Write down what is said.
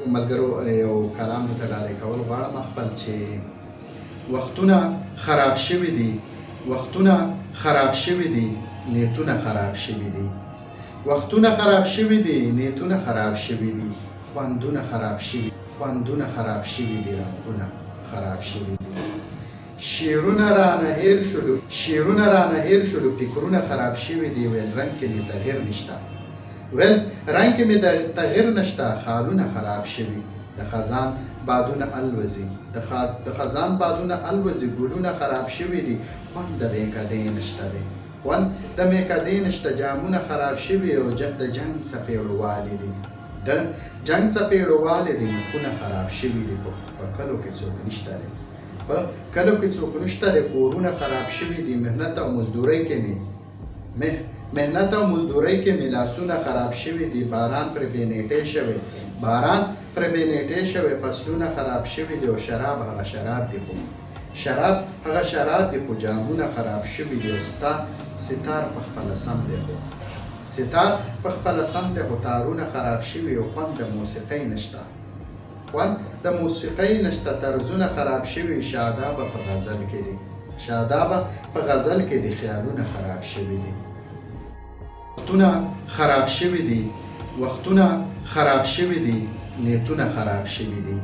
ملګرو یو کلام ته ډالۍ کول غواړم خپل چې وختونه خراب شوي دي، وختونه خراب شوي دي، نیتونه خراب شوي دي. وختونه خراب شوي دي، نیتونه خراب شوي دي، خوندونه خراب شوي، خوندونه خراب شوي دي، رنګونه خراب شوي دي. شعرونه رانه هیر شولو، شعرونه رانه هیر شولو، فکرونه خراب شوي دي. ویل رنګ کې مې تغیر نشته، ویل رنګ کې مې تغیر نشته. خالونه خراب شوي، د خزان بادونه الوزي، د خزان بادونه الوزي. ګلونه خراب شوي دي، خوند د میکدې نشته دی، خوند د میکدې نشته. جامونه خراب شوي او د جنګ څپېړوالې دي، د جنګ څپېړوالې دي. مخونه خراب شوي دي، په کلو کې څوک نشته دی، په کلو کې څوک نشته دی. کورونه خراب شوي دي، مهنت او مزدورۍ کې مې مهنت او مزدورۍ کې مې لاسونه خراب شوي دي. باران پر بې نیټې شوی، باران پر بې نیټې شوی. فصلونه خراب شوي دي او شراب هغه شراب دي، خو شراب هغه شراب دي، خو جامونه خراب شوي دي. او ستا ستار په خپله سم دی، خو ستار په خپله سم دی، خو تارونه خراب شوي او خوند د موسیقۍ نشته، خوند د موسیقۍ نشته. طرزونه خراب شوي، شادابه په غزل کې دي، شادابه په غزل کې دي. خیالونه خراب شوي دي، وختونه خراب شوي دي، وختونه خراب شوي دي، نیتونه خراب شوي دي.